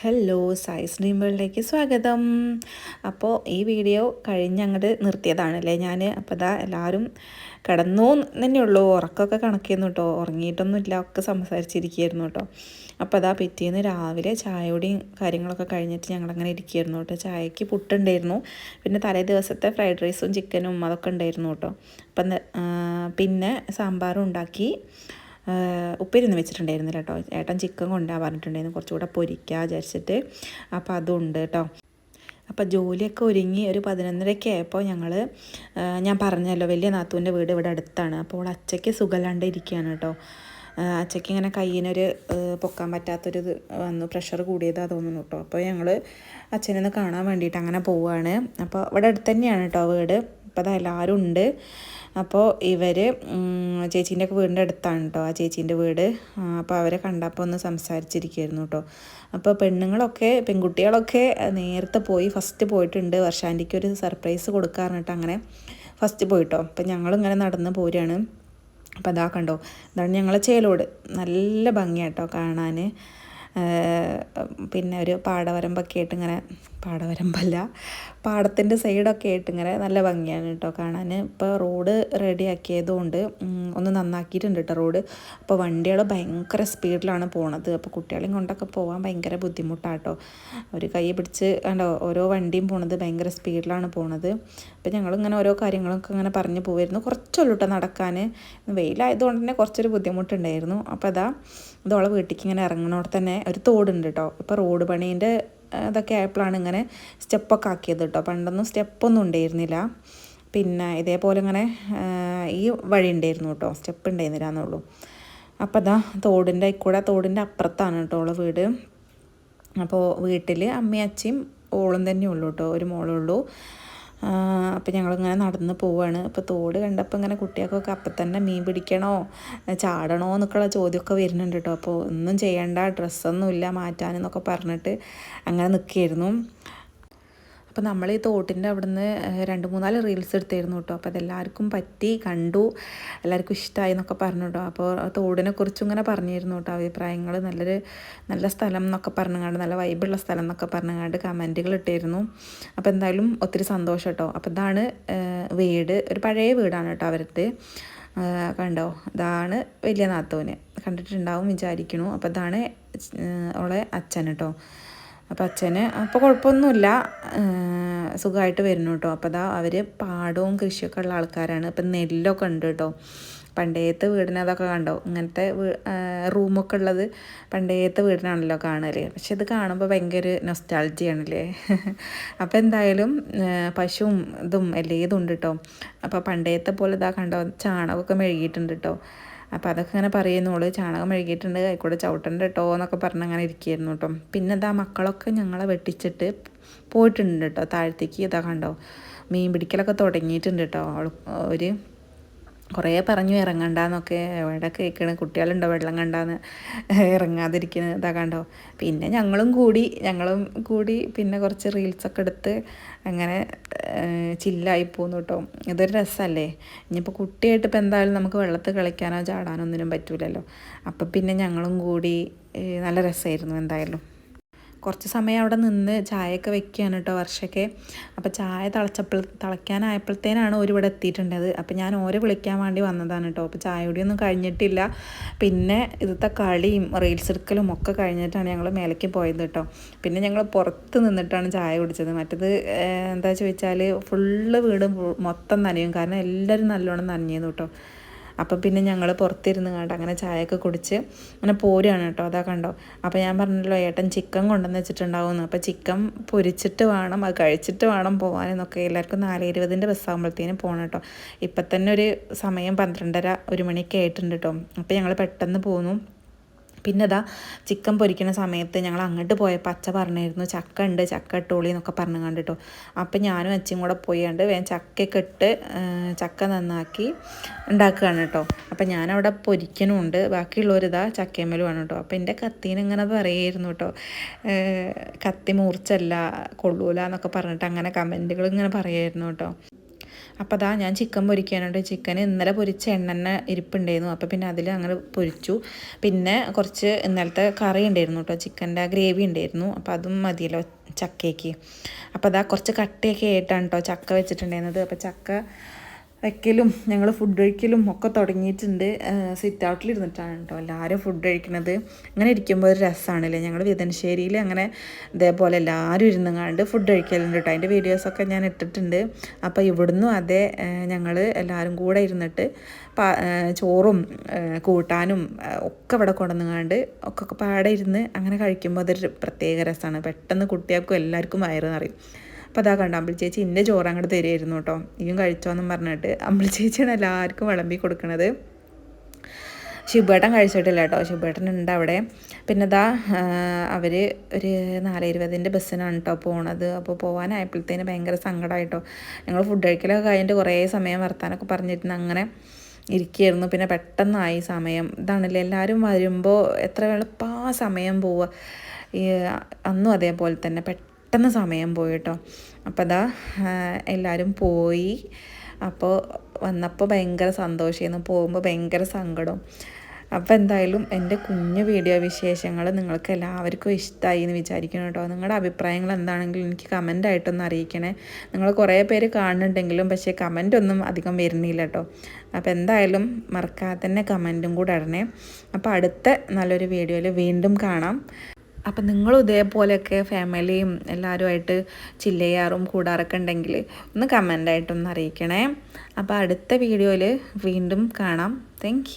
Hello, size dream വേൾഡിലേക്ക് സ്വാഗതം. അപ്പോൾ ഈ വീഡിയോ കഴിഞ്ഞങ്ങോട്ട് നിർത്തിയതാണല്ലേ ഞാൻ. അപ്പോൾ ഇതാ എല്ലാവരും കിടന്നു തന്നെയുള്ളൂ, ഉറക്കമൊക്കെ കണക്കിയിരുന്നു കേട്ടോ, ഉറങ്ങിയിട്ടൊന്നുമില്ല, ഒക്കെ സംസാരിച്ചിരിക്കുകയായിരുന്നു കേട്ടോ. അപ്പോൾ അതാ പിറ്റേന്ന് രാവിലെ ചായയോടെയും കാര്യങ്ങളൊക്കെ കഴിഞ്ഞിട്ട് ഞങ്ങളങ്ങനെ ഇരിക്കുകയായിരുന്നു കേട്ടോ. ചായക്ക് പുട്ടുണ്ടായിരുന്നു, പിന്നെ തലേ ദിവസത്തെ ഫ്രൈഡ് റൈസും ചിക്കനും അതൊക്കെ ഉണ്ടായിരുന്നു കേട്ടോ. അപ്പം പിന്നെ സാമ്പാറും ഉണ്ടാക്കി. ഉപ്പേരിയൊന്നും വെച്ചിട്ടുണ്ടായിരുന്നില്ല കേട്ടോ. ഏട്ടൻ ചിക്കൻ കൊണ്ടുപോകാൻ പറഞ്ഞിട്ടുണ്ടായിരുന്നു, കുറച്ചുകൂടെ പൊരിക്കുക വിചാരിച്ചിട്ട്. അപ്പോൾ അതുണ്ട് കേട്ടോ. അപ്പോൾ ജോലിയൊക്കെ ഒരുങ്ങി ഒരു 11:30 ആയപ്പോൾ ഞാൻ പറഞ്ഞല്ലോ വലിയ നാത്തൂൻ്റെ വീട് ഇവിടെ അടുത്താണ്. അപ്പോൾ അവൾ അച്ചയ്ക്ക് സുഖമില്ലാണ്ട് ഇരിക്കുകയാണ് കേട്ടോ. അച്ചയ്ക്ക് ഇങ്ങനെ കയ്യിനൊരു പൊക്കാൻ പറ്റാത്തൊരു ഇത് വന്നു, പ്രഷർ കൂടിയതാ തോന്നുന്നു കേട്ടോ. അപ്പോൾ ഞങ്ങൾ അച്ഛനൊന്ന് കാണാൻ വേണ്ടിയിട്ട് അങ്ങനെ പോവുകയാണ്. അപ്പോൾ ഇവിടെ അടുത്ത് തന്നെയാണ് കേട്ടോ വീട്. അപ്പോൾ അതാ എല്ലാവരും ഉണ്ട്. അപ്പോൾ ഇവർ ചേച്ചീൻ്റെയൊക്കെ വീടിൻ്റെ അടുത്താണ് കേട്ടോ ആ ചേച്ചീൻ്റെ വീട്. അപ്പോൾ അവരെ കണ്ടപ്പോൾ ഒന്ന് സംസാരിച്ചിരിക്കുകയായിരുന്നു കേട്ടോ. അപ്പോൾ പെൺകുട്ടികളൊക്കെ നേരത്തെ പോയി, ഫസ്റ്റ് പോയിട്ടുണ്ട്. വർഷാൻ്റിക്ക് ഒരു സർപ്രൈസ് കൊടുക്കാറുണ്ട്, അങ്ങനെ ഫസ്റ്റ് പോയിട്ടോ. അപ്പോൾ ഞങ്ങളിങ്ങനെ നടന്ന് പോരുകയാണ്. അപ്പോൾ അതാ കണ്ടോ, ഇതാണ് ഞങ്ങളെ ചേലോട്. നല്ല ഭംഗിയാട്ടോ കാണാൻ. പിന്നെ ഒരു പാടവരമ്പൊക്കെ ആയിട്ട് ഇങ്ങനെ, പാടവരമ്പല്ല, പാടത്തിൻ്റെ സൈഡൊക്കെ ആയിട്ട് ഇങ്ങനെ നല്ല ഭംഗിയാണ് കേട്ടോ കാണാൻ. ഇപ്പോൾ റോഡ് റെഡി ആക്കിയതുകൊണ്ട് ഒന്ന് നന്നാക്കിയിട്ടുണ്ട് കേട്ടോ റോഡ്. അപ്പോൾ വണ്ടികൾ ഭയങ്കര സ്പീഡിലാണ് പോണത്. അപ്പോൾ കുട്ടികളെയും കൊണ്ടൊക്കെ പോകാൻ ഭയങ്കര ബുദ്ധിമുട്ടാണ് കേട്ടോ. ഒരു കൈ പിടിച്ച് കണ്ടോ, ഓരോ വണ്ടിയും പോണത് ഭയങ്കര സ്പീഡിലാണ് പോണത്. അപ്പോൾ ഞങ്ങളിങ്ങനെ ഓരോ കാര്യങ്ങളൊക്കെ ഇങ്ങനെ പറഞ്ഞു പോവായിരുന്നു. കുറച്ചുള്ളൂ കേട്ടോ നടക്കാൻ, വെയിലായതുകൊണ്ട് തന്നെ കുറച്ചൊരു ബുദ്ധിമുട്ടുണ്ടായിരുന്നു. അപ്പോൾ ഇതോളെ വീട്ടിലേക്ക് ഇങ്ങനെ ഇറങ്ങണോടെ തന്നെ ഒരു തോടുണ്ട് കേട്ടോ. ഇപ്പോൾ റോഡ് പണീൻ്റെ ഇതൊക്കെ ആയപ്പോഴാണ് ഇങ്ങനെ സ്റ്റെപ്പൊക്കെ ആക്കിയത് കേട്ടോ. പണ്ടൊന്നും സ്റ്റെപ്പൊന്നും ഉണ്ടായിരുന്നില്ല. പിന്നെ ഇതേപോലെ ഇങ്ങനെ ഈ വഴി ഉണ്ടായിരുന്നു കേട്ടോ, സ്റ്റെപ്പ് ഉണ്ടായിരുന്നില്ല എന്നുള്ളൂ. അപ്പോൾ തോടിൻ്റെ അപ്പുറത്താണ് കേട്ടോ ഉള്ള വീട്. അപ്പോൾ വീട്ടിൽ അമ്മയും അച്ഛയും ഓളും തന്നെ ഉള്ളൂ കേട്ടോ, ഒരു മോളുള്ളൂ. അപ്പോൾ ഞങ്ങളിങ്ങനെ നടന്ന് പോവുകയാണ്. അപ്പോൾ തോട് കണ്ടപ്പോൾ ഇങ്ങനെ കുട്ടികൾക്കൊക്കെ അപ്പം തന്നെ മീൻ പിടിക്കണോ ചാടണോ എന്നൊക്കെയുള്ള ചോദ്യമൊക്കെ വരുന്നുണ്ട് കേട്ടോ. അപ്പോൾ ഒന്നും ചെയ്യണ്ട, ഡ്രസ്സൊന്നുമില്ല മാറ്റാനെന്നൊക്കെ പറഞ്ഞിട്ട് അങ്ങനെ നിൽക്കുകയായിരുന്നു. അപ്പോൾ നമ്മൾ ഈ തോട്ടിൻ്റെ അവിടുന്ന് 2-3 റീൽസ് എടുത്തായിരുന്നു കേട്ടോ. അപ്പോൾ അതെല്ലാവർക്കും പറ്റി, കണ്ടു, എല്ലാവർക്കും ഇഷ്ടമായി എന്നൊക്കെ പറഞ്ഞു കേട്ടോ. അപ്പോൾ തോടിനെക്കുറിച്ചും ഇങ്ങനെ പറഞ്ഞിരുന്നു കേട്ടോ അഭിപ്രായങ്ങൾ. നല്ല സ്ഥലം എന്നൊക്കെ പറഞ്ഞുകൊണ്ട്, നല്ല വൈബുള്ള സ്ഥലം എന്നൊക്കെ പറഞ്ഞുകൊണ്ട് കമൻറ്റുകൾ ഇട്ടിരുന്നു. അപ്പോൾ എന്തായാലും ഒത്തിരി സന്തോഷം കേട്ടോ. അപ്പോൾ ഇതാണ് വീട്, ഒരു പഴയ വീടാണ് കേട്ടോ അവരുടെ. കണ്ടോ, ഇതാണ് വലിയ നാത്തൂന്, കണ്ടിട്ടുണ്ടാവും വിചാരിക്കണു. അപ്പോൾ ഇതാണ് അവളെ അച്ഛൻ കേട്ടോ. അപ്പോൾ അച്ഛന് അപ്പോൾ കുഴപ്പമൊന്നുമില്ല, സുഖമായിട്ട് വരുന്നു കേട്ടോ. അപ്പോൾ അവർ പാടവും കൃഷിയൊക്കെ ഉള്ള ആൾക്കാരാണ്. അപ്പം നെല്ലൊക്കെ ഉണ്ട് കേട്ടോ. പണ്ടേത്തെ വീടിന് അതൊക്കെ കണ്ടോ, ഇങ്ങനത്തെ റൂമൊക്കെ ഉള്ളത് പണ്ടേത്തെ വീടിനാണല്ലോ കാണൽ. പക്ഷെ ഇത് കാണുമ്പോൾ ഭയങ്കര നൊസ്റ്റാൾജിയാണല്ലേ. അപ്പോൾ എന്തായാലും പശുവും ഇതും എല്ലേതും ഉണ്ട് കേട്ടോ. അപ്പോൾ പണ്ടേത്തെ പോലെ ഇതാ കണ്ടോ, ചാണകമൊക്കെ മെഴുകിയിട്ടുണ്ട് കേട്ടോ. അപ്പോൾ അതൊക്കെ ഇങ്ങനെ പറയുന്നോള്, ചാണകം മെഴുകിയിട്ടുണ്ട്, ആയിക്കോട്ടെ ചവിട്ടണ്ട കേട്ടോ എന്നൊക്കെ പറഞ്ഞ് അങ്ങനെ ഇരിക്കുകയായിരുന്നു കേട്ടോ. പിന്നെ മക്കളൊക്കെ ഞങ്ങളെ വെട്ടിച്ചിട്ട് പോയിട്ടുണ്ട് കേട്ടോ താഴത്തേക്ക്. ഇതാ കണ്ടോ, മീൻ പിടിക്കലൊക്കെ തുടങ്ങിയിട്ടുണ്ട് കേട്ടോ. ഒരു കുറേ പറഞ്ഞു ഇറങ്ങണ്ടെന്നൊക്കെ, എവിടെ കേൾക്കണ കുട്ടികളുണ്ടോ വെള്ളം കണ്ടാന്ന് ഇറങ്ങാതിരിക്കുന്നത്. ഇതാ കണ്ടോ. പിന്നെ ഞങ്ങളും കൂടി പിന്നെ കുറച്ച് റീൽസൊക്കെ എടുത്ത് അങ്ങനെ ചില്ലായി പോന്നു കേട്ടോ. ഇതൊരു രസമല്ലേ. ഇനിയിപ്പോൾ കുട്ടിയായിട്ട് ഇപ്പോൾ എന്തായാലും നമുക്ക് വെള്ളത്തിൽ കളിക്കാനോ ചാടാനോ ഒന്നിനും പറ്റൂലല്ലോ. അപ്പം പിന്നെ ഞങ്ങളും കൂടി നല്ല രസമായിരുന്നു എന്തായാലും. കുറച്ച് സമയം അവിടെ നിന്ന് ചായയൊക്കെ വെക്കുകയാണ് കേട്ടോ വർഷയ്ക്ക്. അപ്പോൾ ചായ തിളയ്ക്കാനായപ്പോഴത്തേനാണ് ഇവിടെ എത്തിയിട്ടുണ്ടത്. അപ്പോൾ ഞാൻ വിളിക്കാൻ വേണ്ടി വന്നതാണ് കേട്ടോ. അപ്പോൾ ചായ കൂടിയൊന്നും കഴിഞ്ഞിട്ടില്ല. പിന്നെ ഇന്നത്തെ കളിയും റീൽസ് എടുക്കലും ഒക്കെ കഴിഞ്ഞിട്ടാണ് ഞങ്ങൾ മേലേക്ക് പോയത് കേട്ടോ. പിന്നെ ഞങ്ങൾ പുറത്ത് നിന്നിട്ടാണ് ചായ കുടിച്ചത്. മറ്റത് എന്താ ചോദിച്ചാൽ ഫുള്ള് വീട് മൊത്തം നനയും, കാരണം എല്ലാവരും നല്ലോണം നനഞ്ഞിരുന്നു കേട്ടോ. അപ്പം പിന്നെ ഞങ്ങൾ പുറത്തിരുന്ന് കണ്ട് അങ്ങനെ ചായയൊക്കെ കുടിച്ച് അങ്ങനെ പോരുകയാണ് കേട്ടോ. അതാ കണ്ടോ. അപ്പോൾ ഞാൻ പറഞ്ഞല്ലോ ഏട്ടൻ ചിക്കൻ കൊണ്ടുവന്ന് വെച്ചിട്ടുണ്ടാവുമെന്ന്. അപ്പോൾ ചിക്കൻ പൊരിച്ചിട്ട് വേണം, അത് കഴിച്ചിട്ട് വേണം പോകാനെന്നൊക്കെ. എല്ലാവർക്കും 4:20 ബസ്സാകുമ്പോഴത്തേനും പോകണം കേട്ടോ. ഇപ്പം തന്നെ ഒരു സമയം 12:30-1 മണിയൊക്കെ ആയിട്ടുണ്ട് കേട്ടോ. അപ്പോൾ ഞങ്ങൾ പെട്ടെന്ന് പോന്നു. പിന്നെ ചിക്കൻ പൊരിക്കുന്ന സമയത്ത് ഞങ്ങൾ അങ്ങോട്ട് പോയപ്പോൾ അച്ഛ പറഞ്ഞിരുന്നു ചക്ക ഉണ്ട്, ചക്ക ഇട്ടോളി എന്നൊക്കെ പറഞ്ഞു കണ്ടിട്ടോ. അപ്പം ഞാനും അച്ഛയും കൂടെ പോയാണ്ട് വേഗം ചക്കയൊക്കെ ഇട്ട് ചക്ക നന്നാക്കി ഉണ്ടാക്കുകയാണ് കേട്ടോ. അപ്പം ഞാനവിടെ പൊരിക്കണമുണ്ട്, ബാക്കിയുള്ളവരിതാ ചക്കയമ്മലുമാണ് കേട്ടോ. അപ്പം എൻ്റെ കത്തീനിങ്ങനെ പറയായിരുന്നു കേട്ടോ, കത്തി മൂർച്ചല്ല, കൊള്ളൂല എന്നൊക്കെ പറഞ്ഞിട്ട് അങ്ങനെ കമൻറ്റുകൾ ഇങ്ങനെ പറയായിരുന്നു കേട്ടോ. അപ്പോൾ അതാ ഞാൻ ചിക്കൻ പൊരിക്കാനുണ്ട്. ചിക്കൻ ഇന്നലെ പൊരിച്ച എണ്ണ ഇരിപ്പുണ്ടായിരുന്നു. അപ്പോൾ പിന്നെ അതിൽ അങ്ങനെ പൊരിച്ചു. പിന്നെ കുറച്ച് ഇന്നലത്തെ കറി ഉണ്ടായിരുന്നു കേട്ടോ, ചിക്കൻ്റെ ഗ്രേവി ഉണ്ടായിരുന്നു. അപ്പോൾ അതും മതിയല്ലോ ചക്കയ്ക്ക്. അപ്പോൾ അതാ കുറച്ച് കട്ടിയൊക്കെ ആയിട്ടാണ് കേട്ടോ ചക്ക വെച്ചിട്ടുണ്ടായിരുന്നത്. അപ്പോൾ ചക്ക വയ്ക്കലും ഞങ്ങൾ ഫുഡ് കഴിക്കലും ഒക്കെ തുടങ്ങിയിട്ടുണ്ട്. സിറ്റ് ഔട്ടിലിരുന്നിട്ടാണ് കേട്ടോ എല്ലാവരും ഫുഡ് കഴിക്കുന്നത്. അങ്ങനെ ഇരിക്കുമ്പോൾ ഒരു രസമാണല്ലേ. ഞങ്ങൾ വിതനശ്ശേരിയിൽ അങ്ങനെ ഇതേപോലെ എല്ലാവരും ഇരുന്നങ്ങാണ്ട് ഫുഡ് കഴിക്കലുണ്ട് കേട്ടോ. അതിൻ്റെ വീഡിയോസൊക്കെ ഞാൻ ഇട്ടിട്ടുണ്ട്. അപ്പോൾ ഇവിടുന്നും അതേ ഞങ്ങൾ എല്ലാവരും കൂടെ ഇരുന്നിട്ട് ചോറും കൂട്ടാനും ഒക്കെ ഇവിടെ കൊണ്ടുവന്നുകാണ്ട് ഒക്കെ പാടെ ഇരുന്ന് അങ്ങനെ കഴിക്കുമ്പോൾ അതൊരു പ്രത്യേക രസമാണ്. പെട്ടെന്ന് കുട്ടികൾക്കും എല്ലാവർക്കും വയറ് നിറയും. അപ്പോൾ അതാ കണ്ടോ അമ്പിളി ചേച്ചി എൻ്റെ ചോറ് അങ്ങോട്ട് തരുമായിരുന്നു കേട്ടോ, ഇയും കഴിച്ചോന്നും പറഞ്ഞിട്ട്. അമ്പിളി ചേച്ചിയാണ് എല്ലാവർക്കും വിളമ്പി കൊടുക്കുന്നത്. ശിവേട്ടൻ കഴിച്ചിട്ടില്ല കേട്ടോ, ശിവേട്ടൻ ഉണ്ട് അവിടെ. പിന്നെ ഇതാ അവർ ഒരു 4:20 ബസ്സിനാണ് കേട്ടോ പോണത്. അപ്പോൾ പോകാനായപ്പോഴത്തേന് ഭയങ്കര സങ്കടമായിട്ടോ. ഞങ്ങൾ ഫുഡ് കഴിക്കലൊക്കെ കഴിഞ്ഞിട്ട് കുറേ സമയം വർത്താനൊക്കെ പറഞ്ഞിരുന്നു അങ്ങനെ ഇരിക്കുകയായിരുന്നു. പിന്നെ പെട്ടെന്നായി സമയം. ഇതാണല്ലേ എല്ലാവരും വരുമ്പോൾ എത്ര എളുപ്പം ആ സമയം പോവുക. അന്നും അതേപോലെ തന്നെ പെട്ടെന്ന് സമയം പോയി കേട്ടോ. അപ്പോൾ അതാ എല്ലാവരും പോയി. അപ്പോൾ വന്നപ്പോൾ ഭയങ്കര സന്തോഷമായിരുന്നു, പോകുമ്പോൾ ഭയങ്കര സങ്കടം. അപ്പോൾ എന്തായാലും എൻ്റെ കുഞ്ഞു വീഡിയോ വിശേഷങ്ങൾ നിങ്ങൾക്ക് എല്ലാവർക്കും ഇഷ്ടമായി എന്ന് വിചാരിക്കണം കേട്ടോ. നിങ്ങളുടെ അഭിപ്രായങ്ങൾ എന്താണെങ്കിലും എനിക്ക് കമൻ്റായിട്ടൊന്ന് അറിയിക്കണേ. നിങ്ങൾ കുറേ പേര് കാണുന്നുണ്ടെങ്കിലും പക്ഷേ കമൻ്റ് ഒന്നും അധികം വരുന്നില്ല കേട്ടോ. അപ്പോൾ എന്തായാലും മറക്കാതെ തന്നെ കമൻറ്റും കൂടെ ഇടണേ. അപ്പോൾ അടുത്ത നല്ലൊരു വീഡിയോയിൽ വീണ്ടും കാണാം. അപ്പം നിങ്ങളും ഇതേപോലെയൊക്കെ ഫാമിലിയും എല്ലാവരുമായിട്ട് ചില്ല് ചെയ്യാറും കൂടാറൊക്കെ ഉണ്ടെങ്കിൽ ഒന്ന് കമൻ്റായിട്ടൊന്ന് അറിയിക്കണേ. അപ്പോൾ അടുത്ത വീഡിയോയിൽ വീണ്ടും കാണാം. താങ്ക്